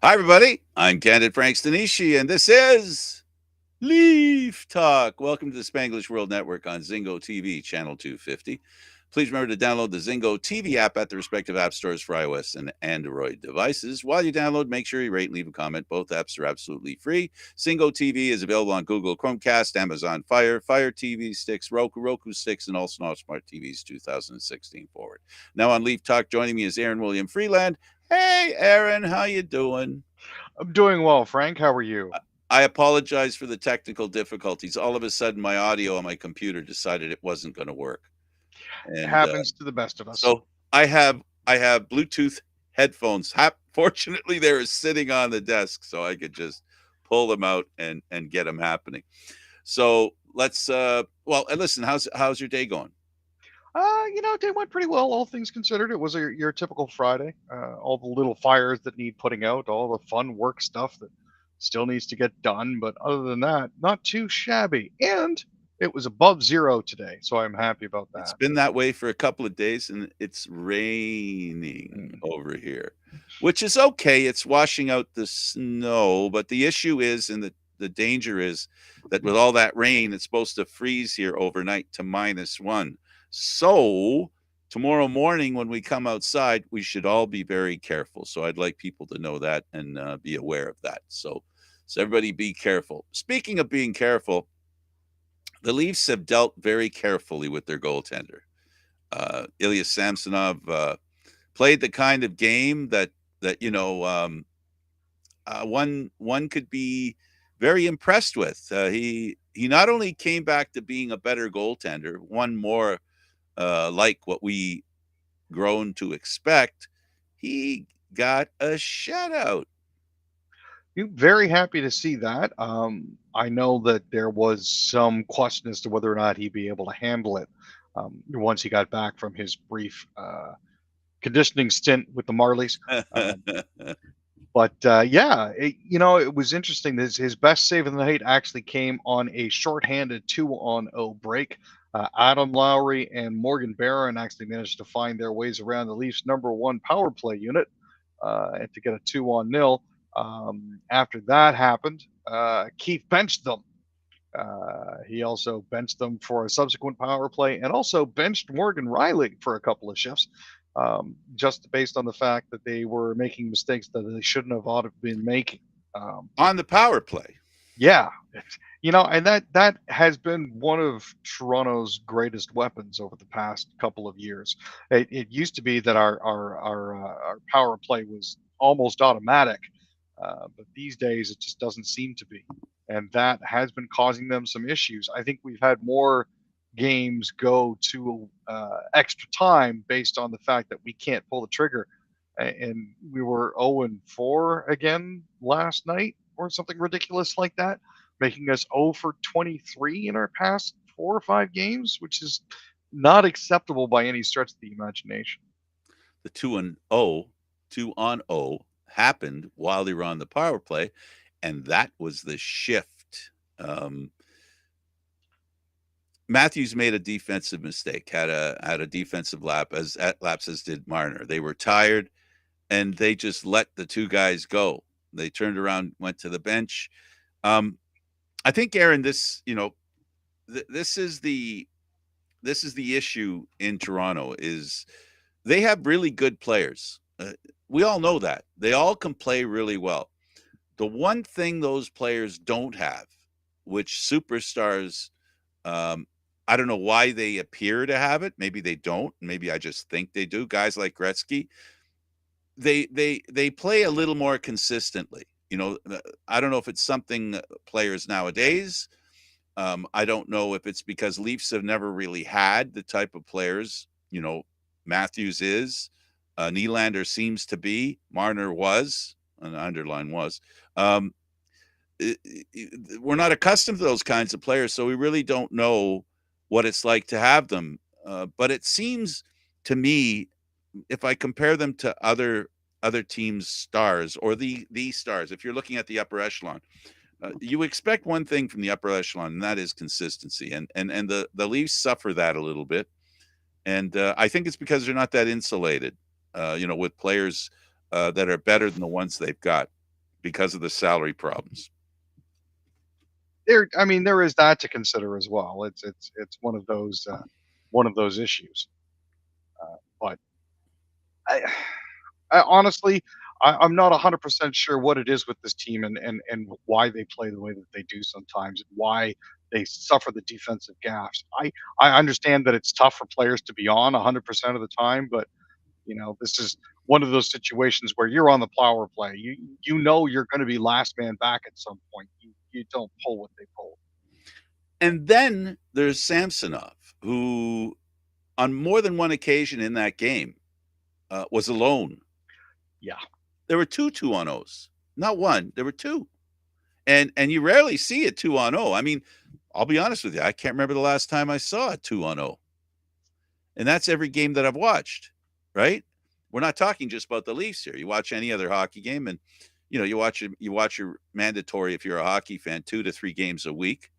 Hi, everybody. I'm Candid Stanisci, and this is Leaf Talk. Welcome to the Spanglish World Network on Zingo TV, channel 250. Please remember to download the Zingo TV app at the respective app stores for iOS and Android devices. While you download, make sure you rate and leave a comment. Both apps are absolutely free. Zingo TV is available on Google Chromecast, Amazon Fire TV sticks, Roku sticks, and all smart TVs 2016 forward. Now on Leaf Talk, joining me is Aaron William Freeland. Hey, Aaron, how you doing? I'm doing well, Frank. How are you? I apologize for the technical difficulties. All of a sudden, my audio on my computer decided it wasn't going to work, and Happens to the best of us. so I have Bluetooth headphones. Fortunately, they're sitting on the desk, so I could just pull them out and get them happening. So let's well, and listen, how's your day going? Day went pretty well, all things considered. It was your typical Friday. All the little fires that need putting out, all the fun work stuff that still needs to get done. But other than that, not too shabby. And it was above zero today, so I'm happy about It's that. been that way for a couple of days, and it's raining Mm. over here, which is okay. It's washing out the snow, but the issue is, and the danger is that with all that rain, it's supposed to freeze here overnight to -1. So tomorrow morning, when we come outside, we should all be very careful. So I'd like people to know that and be aware of that. So everybody be careful. Speaking of being careful, the Leafs have dealt very carefully with their goaltender. Ilya Samsonov played the kind of game that one could be very impressed with. He not only came back to being a better goaltender, one more like what we grown to expect. He got a shutout. Very happy to see that. I know that there was some question as to whether or not he'd be able to handle it once he got back from his brief conditioning stint with the Marlies. Um, it was interesting. His best save of the night actually came on a shorthanded 2-on-0 break. Adam Lowry and Morgan Barron actually managed to find their ways around the Leafs' number one power play unit and to get a 2-on-0. After that happened, Keith benched them. He also benched them for a subsequent power play and also benched Morgan Riley for a couple of shifts, just based on the fact that they were making mistakes that they shouldn't have ought to been making. Um, On the power play. yeah, and that has been one of Toronto's greatest weapons over the past couple of years. It used to be that our power play was almost automatic, but these days it just doesn't seem to be, and that has been causing them some issues. I think we've had more games go to extra time based on the fact that we can't pull the trigger, and we were 0-4 again last night or something ridiculous like that, making us 0 for 23 in our past 4 or 5 games, which is not acceptable by any stretch of the imagination. The 2-on-0 happened while they were on the power play, and that was the shift. Matthews made a defensive mistake, had a defensive lapse as did Marner. They were tired, and they just let the two guys go. They turned around, went to the bench. Um, I think, Aaron, this is the issue in Toronto is they have really good players. We all know that they all can play really well. The one thing those players don't have, which superstars, um, I don't know why they appear to have it. Maybe they don't. Maybe I just think they do. Guys like Gretzky, they play a little more consistently. I don't know if it's something players nowadays. I don't know if it's because Leafs have never really had the type of players, Matthews is, Nylander seems to be, Marner was, and underline was. Um, we're not accustomed to those kinds of players, so we really don't know what it's like to have them. But it seems to me, if I compare them to other teams' stars or the stars, if you're looking at the upper echelon, you expect one thing from the upper echelon, and that is consistency. And the Leafs suffer that a little bit, and I think it's because they're not that insulated, with players that are better than the ones they've got. because of the salary problems. I mean, there is that to consider as well. It's one of those issues. But I, I honestly, I'm not 100% sure what it is with this team and why they play the way that they do sometimes, and why they suffer the defensive gaffes. I understand that it's tough for players to be on 100% of the time, but this is one of those situations where you're on the power play. You know you're going to be last man back at some point. You don't pull what they pull. And then there's Samsonov, who on more than one occasion in that game was alone. Yeah, There were two 2-on-0s, not one. There were two, and you rarely see a 2-on-0. I mean, I'll be honest with you, I can't remember the last time I saw a 2-on-0, and that's every game that I've watched. Right? We're not talking just about the Leafs here. You watch any other hockey game, and you watch your mandatory, if you're a hockey fan, 2 to 3 games a week.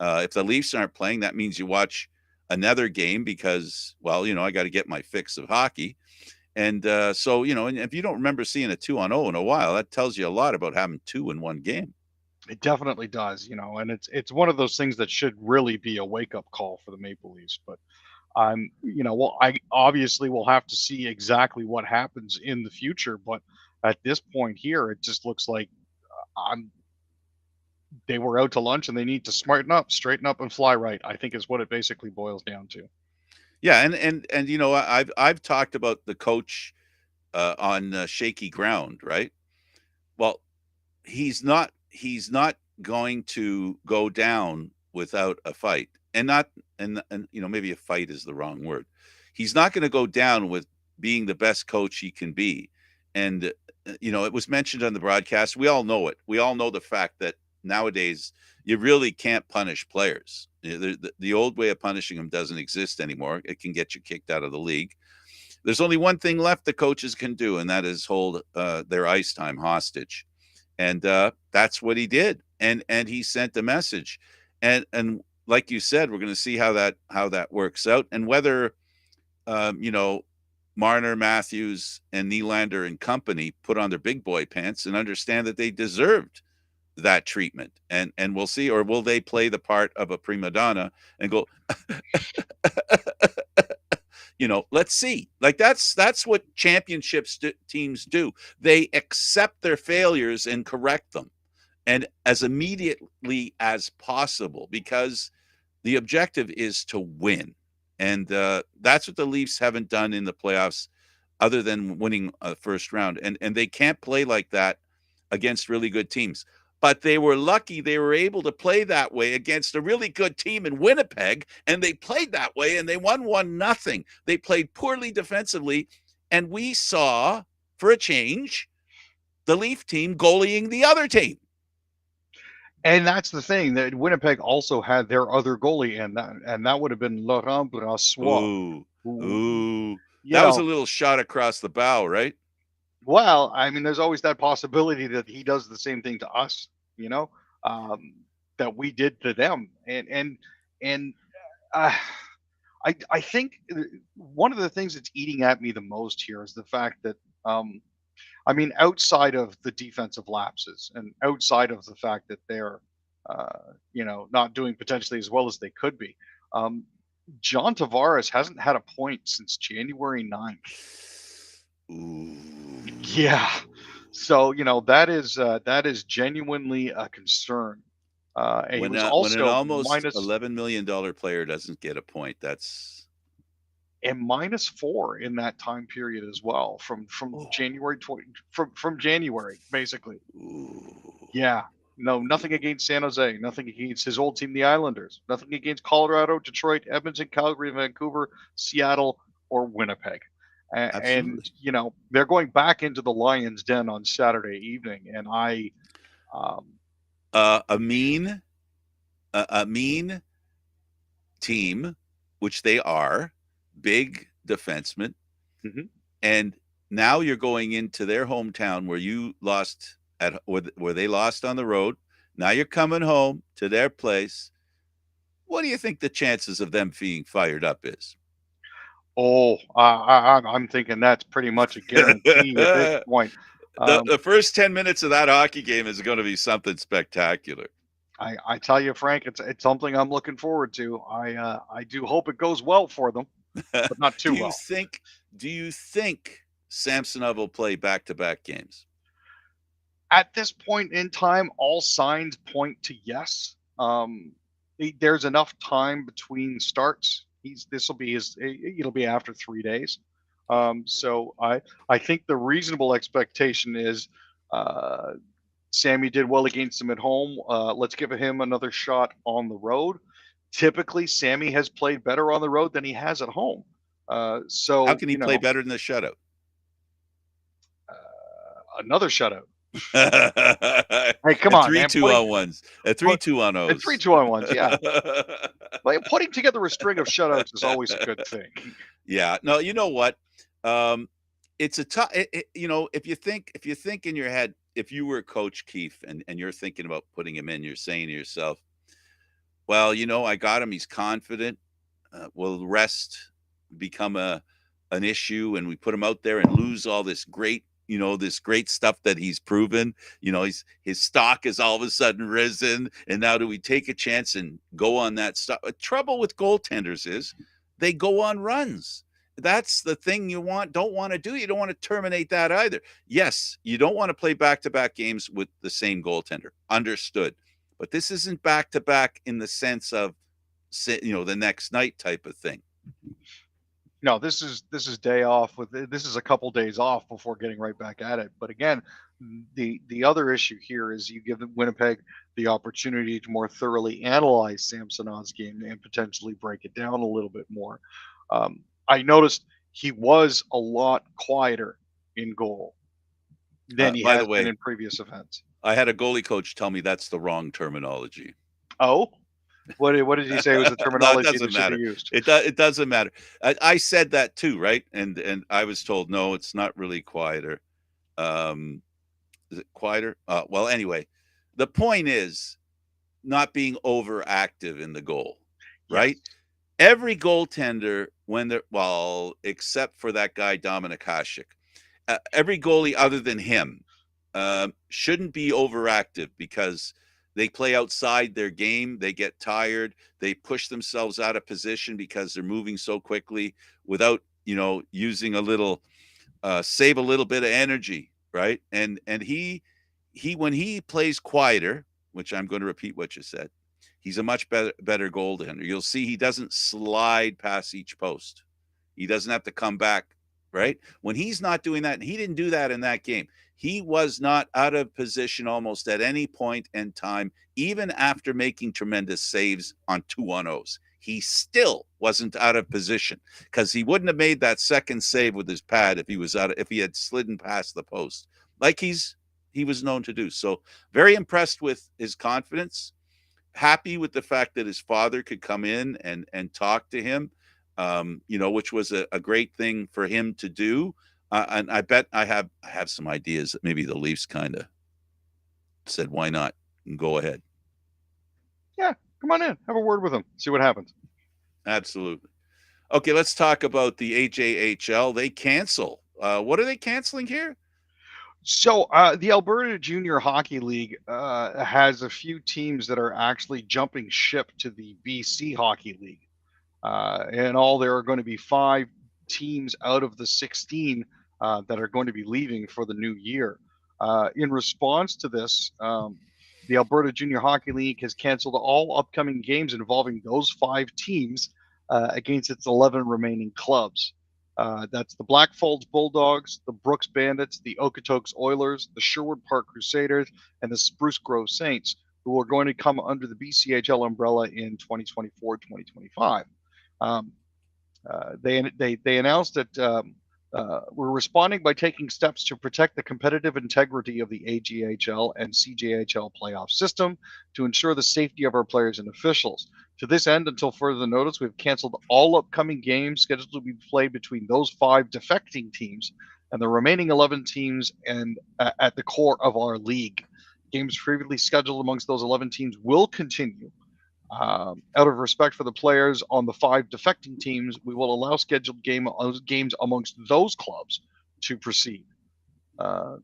If the Leafs aren't playing, that means you watch another game because, well, I got to get my fix of hockey. And so, and if you don't remember seeing a 2-on-0 in a while, that tells you a lot about having two in one game. it definitely does. And it's one of those things that should really be a wake up call for the Maple Leafs. But well, I obviously will have to see exactly what happens in the future. But at this point here, it just looks like I'm they were out to lunch and they need to smarten up, straighten up, and fly right. I think is what it basically boils down to. Yeah, and I've talked about the coach on shaky ground, right? Well, he's not going to go down without a fight, and not and maybe a fight is the wrong word. He's not going to go down with being the best coach he can be. And it was mentioned on the broadcast. We all know it. We all know the fact that nowadays you really can't punish players. The old way of punishing them doesn't exist anymore. It can get you kicked out of the league. There's only one thing left the coaches can do, and that is hold their ice time hostage. And that's what he did. And he sent a message. And like you said, we're going to see how that works out, and whether um, you know Marner, Matthews, and Nylander and company put on their big boy pants and understand that they deserved that treatment. And we'll see, or will they play the part of a prima donna and go, let's see. Like that's what championships teams do. They accept their failures and correct them, and as immediately as possible, because the objective is to win. And that's what the Leafs haven't done in the playoffs, other than winning a first round. And they can't play like that against really good teams. But they were lucky they were able to play that way against a really good team in Winnipeg, and they played that way and they won 1-0. They played poorly defensively, and we saw, for a change, the Leaf team goalieing the other team. And that's the thing that Winnipeg also had their other goalie, and that would have been Laurent Brassois, Ooh, who, ooh. you That was know, a little shot across the bow, right? well, I mean, there's always that possibility that he does the same thing to us, you know, um, that we did to them, and uh, I think one of the things that's eating at me the most here is the fact that I mean, outside of the defensive lapses and outside of the fact that they're, not doing potentially as well as they could be, um, John Tavares hasn't had a point since January 9th. Ooh. Yeah. So, that is genuinely a concern. And he When was an also almost minus $11 million player doesn't get a point, that's and -4 in that time period as well from oh, January 20 from January, basically. ooh, Yeah. No, nothing against San Jose, nothing against his old team, the Islanders, nothing against Colorado, Detroit, Edmonton, Calgary, Vancouver, Seattle, or Winnipeg. And, absolutely. they're going back into the Lions' Den on Saturday evening. And um, A mean, a mean team, which they are, big defensemen, mhm. and now you're going into their hometown where you lost where they lost on the road. Now you're coming home to their place. What do you think the chances of them being fired up is? I'm thinking that's pretty much a guarantee at this point. The first 10 minutes of that hockey game is going to be something spectacular. I tell you, Frank, it's something I'm looking forward to. I do hope it goes well for them, but not do too you well. think? Do you think Samsonov will play back-to-back games? At this point in time, all signs point to yes. There's enough time between starts. This will be his. It'll be after 3 days. So I think the reasonable expectation is Sammy did well against him at home. Let's give him another shot on the road. Typically, Sammy has played better on the road than he has at home. How So can he play better than the shutout? another shutout. Hey, come At on, three man! two on ones, at 3-2 on And O's. 3-2 on ones, yeah. Like putting together a string of shutouts is always a good thing. Yeah. No, you know what? Um, it's a tough. If you think in your head, if you were Coach Keefe and you're thinking about putting him in, you're saying to yourself, well, I got him. He's confident. Will the rest become an issue, and we put him out there and lose all this great stuff that he's proven? His stock has all of a sudden risen, and now do we take a chance and go on that stuff? The trouble with goaltenders is they go on runs. That's the thing don't want to do. You don't want to terminate that either. Yes, you don't want to play back-to-back games with the same goaltender. Understood. But this isn't back-to-back in the sense of, the next night type of thing. No, this is day off. This is a couple days off before getting right back at it. But again, the other issue here is you give Winnipeg the opportunity to more thoroughly analyze Samsonov's game and potentially break it down a little bit more. I noticed he was a lot quieter in goal than he By the has been way, in previous events. I had a goalie coach tell me that's the wrong terminology. Oh, what did he say was the No, it terminology doesn't that should be matter. used? It doesn't matter. I said that too, right? And I was told no, it's not really quieter. Is it quieter? Well, anyway, the point is not being overactive in the goal, right? Yes. Every goaltender, except for that guy Dominik Hasek, every goalie other than him shouldn't be overactive because they play outside their game. They get tired. They push themselves out of position because they're moving so quickly without, using save a little bit of energy, right? And he when he plays quieter, which I'm going to repeat what you said, he's a much better goaltender. You'll see he doesn't slide past each post. He doesn't have to come back, right? When he's not doing that, and he didn't do that in that game. He was not out of position almost at any point in time, even after making tremendous saves on 2-on-0s. He still wasn't out of position because he wouldn't have made that second save with his pad if he had slidden past the post like he was known to do. So very impressed with his confidence. Happy with the fact that his father could come in and talk to him, which was a great thing for him to do. And I bet I have some ideas that maybe the Leafs kind of said, why not? And go ahead. Yeah, come on in. Have a word with him. See what happens. Absolutely. Okay, let's talk about the AJHL. They cancel. What are they canceling here? So the Alberta Junior Hockey League has a few teams that are actually jumping ship to the BC Hockey League. In all, there are going to be 5 teams out of the 16 that are going to be leaving for the new year. In response to this, the Alberta Junior Hockey League has canceled all upcoming games involving those 5 teams against its 11 remaining clubs. That's the Blackfalds Bulldogs, the Brooks Bandits, the Okotoks Oilers, the Sherwood Park Crusaders, and the Spruce Grove Saints, who are going to come under the BCHL umbrella in 2024-2025. They announced that we're responding by taking steps to protect the competitive integrity of the AGHL and CJHL playoff system to ensure the safety of our players and officials. To this end, until further notice, we've canceled all upcoming games scheduled to be played between those 5 defecting teams and the remaining 11 teams and at the core of our league. Games previously scheduled amongst those 11 teams will continue. Out of respect for the players on the 5 defecting teams, we will allow scheduled games amongst those clubs to proceed.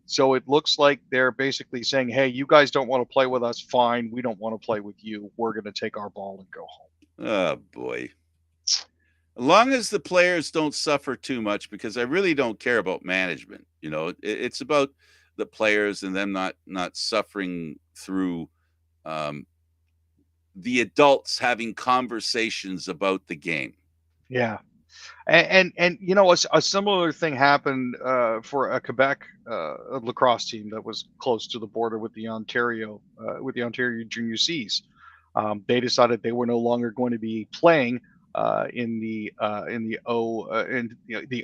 So it looks like they're basically saying, "Hey, you guys don't want to play with us? Fine, we don't want to play with you. We're going to take our ball and go home." Oh boy. As long as the players don't suffer too much, because I really don't care about management. It's about the players and them not suffering through um, the adults having conversations about the game. Yeah. And a similar thing happened for a Quebec lacrosse team that was close to the border with the Ontario Junior Cs. They decided they were no longer going to be playing in the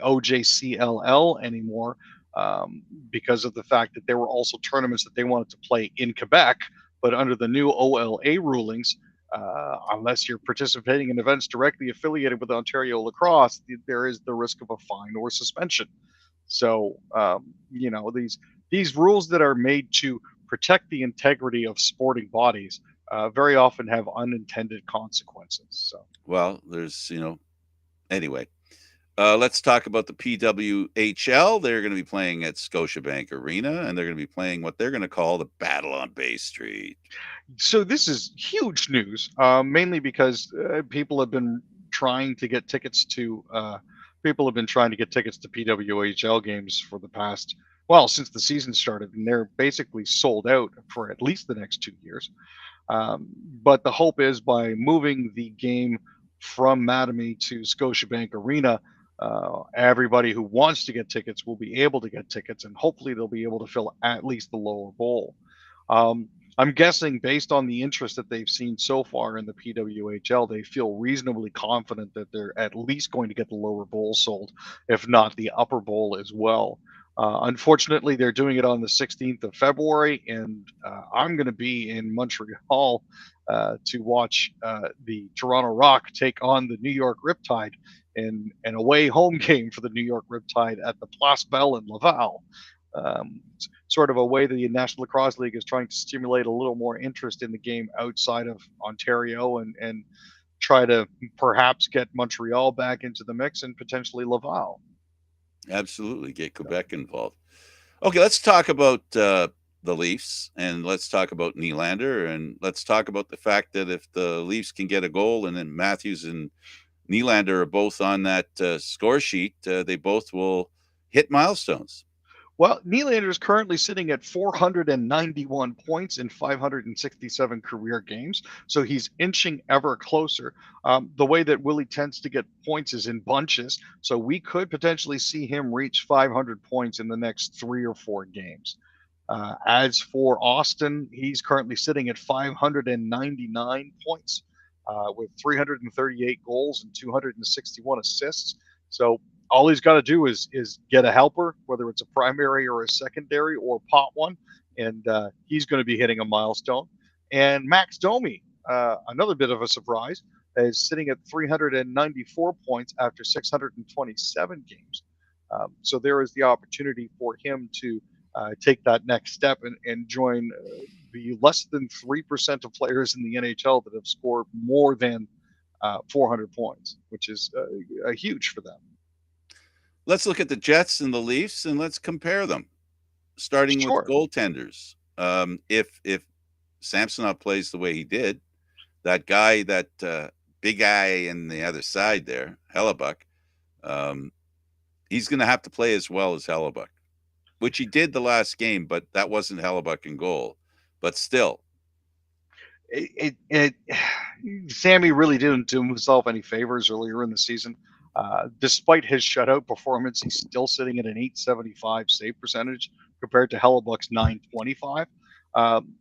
OJCLL anymore, because of the fact that there were also tournaments that they wanted to play in Quebec, but under the new OLA rulings, unless you're participating in events directly affiliated with Ontario Lacrosse, there is the risk of a fine or suspension. So, these rules that are made to protect the integrity of sporting bodies very often have unintended consequences. So, Well, anyway. Let's talk about the PWHL. They're going to be playing at Scotiabank Arena, and they're going to be playing what they're going to call the Battle on Bay Street. so this is huge news, mainly because trying to get tickets to people have been trying to get tickets to PWHL games for the past, well, since the season started, and they're basically sold out for at least the next 2 years. But the hope is by moving the game from Mattamy to Scotiabank Arena, everybody who wants to get tickets will be able to get tickets, and hopefully they'll be able to fill at least the lower bowl. Um, I'm guessing based on the interest that they've seen so far in the PWHL, they feel reasonably confident that they're at least going to get the lower bowl sold, if not the upper bowl as well. Unfortunately, they're doing it on the 16th of February, and I'm going to be in Montreal to watch the Toronto Rock take on the New York Riptide in an away home game for the New York Riptide at the Place Belle in Laval. Sort of a way the National Lacrosse League is trying to stimulate a little more interest in the game outside of Ontario, and try to perhaps get Montreal back into the mix and potentially Laval. Absolutely, get Quebec involved. Okay, let's talk about the Leafs, and let's talk about Nylander, and let's talk about the fact that if the Leafs can get a goal, and then Matthews and Nylander are both on that score sheet, they both will hit milestones. Well, Nylander is currently sitting at 491 points in 567 career games, so he's inching ever closer. The way that Willie tends to get points is in bunches, so we could potentially see him reach 500 points in the next 3 or 4 games. As for Austin, he's currently sitting at 599 points with 338 goals and 261 assists. So all he's got to do is get a helper, whether it's a primary or a secondary or pot one, and he's going to be hitting a milestone. And Max Domi, another bit of a surprise, is sitting at 394 points after 627 games. So there is the opportunity for him to take that next step and join the less than 3% of players in the NHL that have scored more than 400 points, which is huge for them. Let's look at the Jets and the Leafs, and let's compare them, starting with Sure. goaltenders. If Samsonov plays the way he did, that guy, that big guy in the other side there, Hellebuck, um, he's going to have to play as well as Hellebuck, which he did the last game, but that wasn't Hellebuck in goal. But still, It Sammy really didn't do himself any favors earlier in the season. Despite his shutout performance, he's still sitting at an 875 save percentage compared to Hellebuck's 925. Um,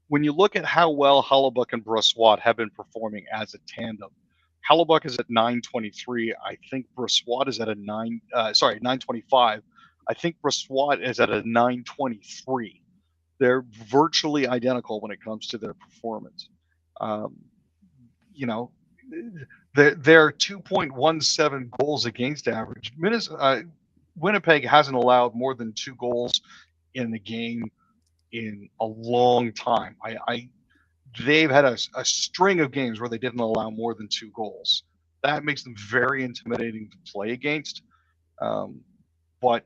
when you look at how well Hellebuck and Brossoit have been performing as a tandem, Hellebuck is at 923. I think Brossoit is at a 925. I think Brossoit is at a 923. They're virtually identical when it comes to their performance. Um, you know, their 2.17 goals against average. Winnipeg hasn't allowed more than 2 goals in the game in a long time. They've had a string of games where they didn't allow more than 2 goals. That makes them very intimidating to play against. Um, But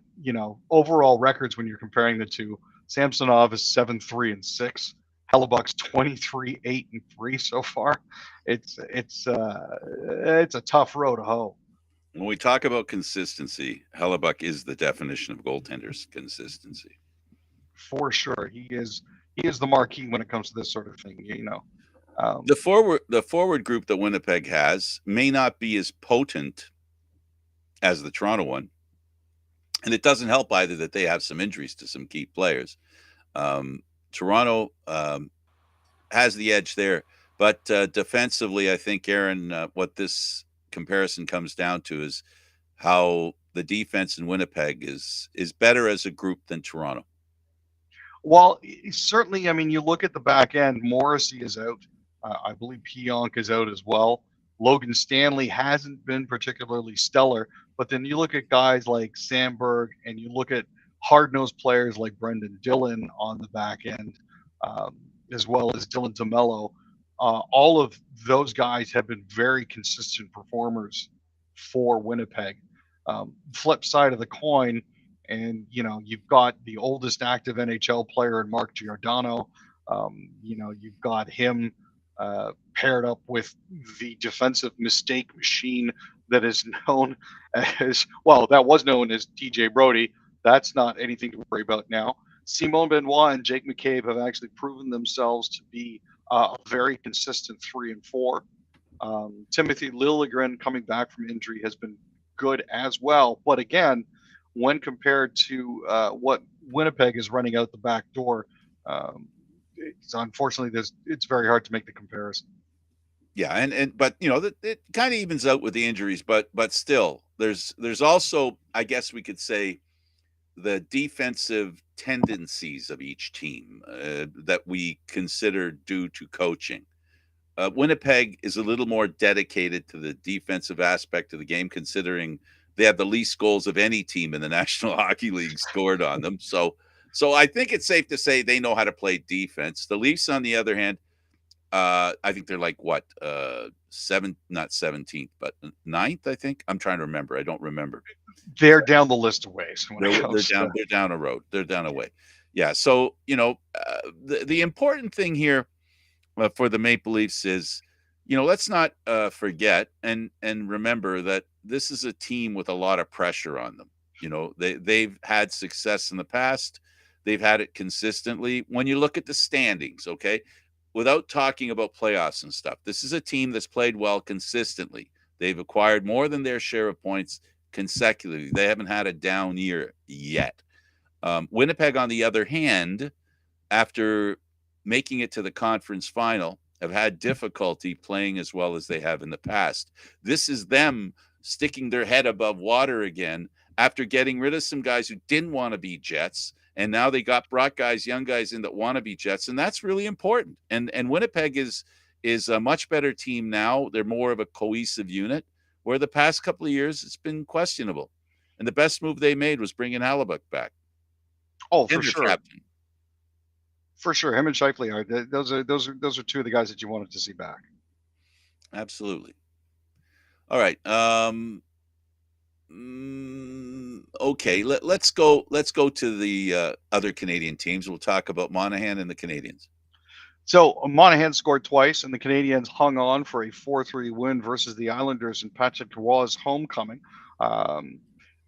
overall records when you're comparing the two, Samsonov is 7-3-6. Hellebuck's 23-8-3 so far. It's a tough road to hoe. When we talk about consistency, Hellebuck is the definition of goaltenders consistency. For sure. He is the marquee when it comes to this sort of thing. The forward group that Winnipeg has may not be as potent as the Toronto one, and it doesn't help either that they have some injuries to some key players. Toronto has the edge there, but defensively, I think, Aaron, what this comparison comes down to is how the defense in Winnipeg is better as a group than Toronto. Well, certainly, I mean, you look at the back end, Morrissey is out. I believe Pionk is out as well. Logan Stanley hasn't been particularly stellar, but then you look at guys like Sandberg and you look at hard-nosed players like Brendan Dillon on the back end, um, as well as Dylan DeMello. All of those guys have been very consistent performers for Winnipeg. Flip side of the coin, and you've got the oldest active NHL player in Mark Giordano. You've got him paired up with the defensive mistake machine that is known as, well, that was known as TJ Brody. That's not anything to worry about now. Simon Benoit and Jake McCabe have actually proven themselves to be a very consistent 3 and 4. Timothy Liljegren coming back from injury has been good as well. But again, when compared to what Winnipeg is running out the back door, unfortunately, it's very hard to make the comparison. Yeah, but it kind of evens out with the injuries, but still, there's also, I guess we could say, the defensive tendencies of each team that we consider due to coaching. Winnipeg is a little more dedicated to the defensive aspect of the game, considering they have the least goals of any team in the National Hockey League scored on them. So I think it's safe to say they know how to play defense. The Leafs, on the other hand, I think they're like what, not 17th, but ninth. I think, I'm trying to remember. I don't remember. They're down the list of ways when it comes down. They're down a road. They're down a way. Yeah. So the important thing here for the Maple Leafs is, let's not forget and remember that this is a team with a lot of pressure on them. They've had success in the past. They've had it consistently. When you look at the standings, okay, without talking about playoffs and stuff, this is a team that's played well consistently. They've acquired more than their share of points consecutively. They haven't had a down year yet. Winnipeg, on the other hand, after making it to the conference final, have had difficulty playing as well as they have in the past. This is them sticking their head above water again after getting rid of some guys who didn't want to be Jets. And now they brought young guys in that want to be Jets. And that's really important. And Winnipeg is a much better team now. They're more of a cohesive unit, where the past couple of years it's been questionable. And the best move they made was bringing Hellebuck back. Oh, for sure. Captain. For sure. Him and Shifley those are two of the guys that you wanted to see back. Absolutely. All right. Okay, let's go to the other Canadian teams. We'll talk about Monahan and the Canadiens. So Monahan scored twice, and the Canadiens hung on for a 4-3 win versus the Islanders in Patrick Roy's homecoming.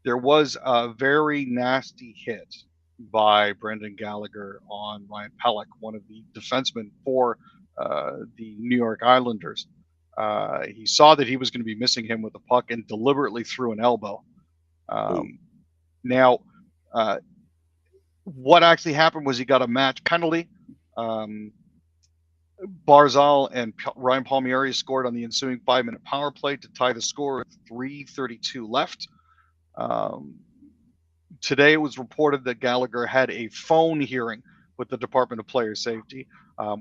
There was a very nasty hit by Brendan Gallagher on Ryan Pelech, one of the defensemen for the New York Islanders. He saw that he was going to be missing him with the puck and deliberately threw an elbow. Now, what actually happened was he got a match penalty. Barzal and Ryan Palmieri scored on the ensuing 5-minute power play to tie the score with 3:32 left. Today it was reported that Gallagher had a phone hearing with the Department of Player Safety.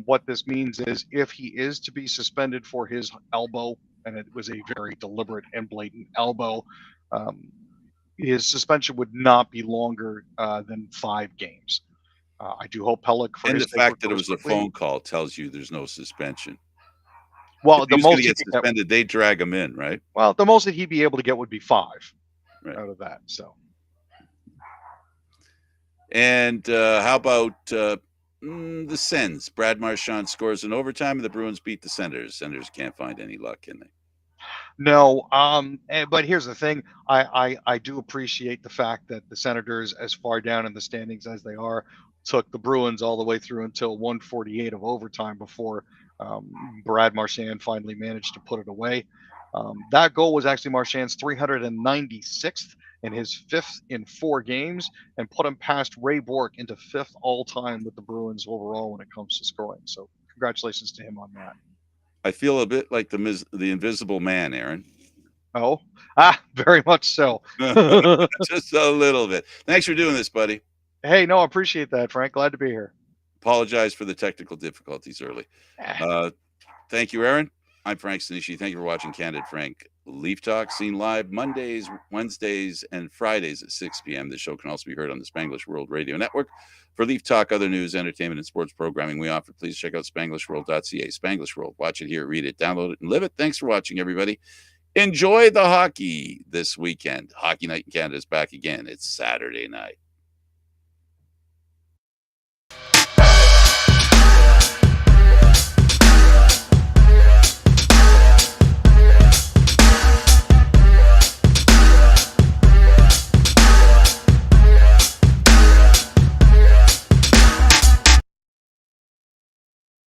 What this means is if he is to be suspended for his elbow, and it was a very deliberate and blatant elbow, his suspension would not be longer than 5 games. I do hope Pelech, for and his the fact that it was quickly. A phone call tells you there's no suspension. Well, if the most he get suspended, they drag him in, right? Well, the most that he'd be able to get would be 5 out of that. So, And how about the Sens? Brad Marchand scores in overtime, and the Bruins beat the Senators. Senators can't find any luck, can they? No, but here's the thing. I do appreciate the fact that the Senators, as far down in the standings as they are, took the Bruins all the way through until 148 of overtime before Brad Marchand finally managed to put it away. That goal was actually Marchand's 396th and his fifth in 4 games, and put him past Ray Bork into fifth all time with the Bruins overall when it comes to scoring. So congratulations to him on that. I feel a bit like the Invisible Man, Aaron. Oh, very much so. Just a little bit. Thanks for doing this, buddy. Hey, no, I appreciate that, Frank. Glad to be here. Apologize for the technical difficulties early. Uh, thank you, Aaron. I'm Frank Stanisci. Thank you for watching Candid Frank Leaf Talk, seen live Mondays, Wednesdays, and Fridays at 6 p.m. This show can also be heard on the Spanglish World Radio Network. For Leaf Talk, other news, entertainment, and sports programming we offer, please check out SpanglishWorld.ca. Spanglish World. Watch it, hear it, read it, download it, and live it. Thanks for watching, everybody. Enjoy the hockey this weekend. Hockey Night in Canada is back again. It's Saturday night.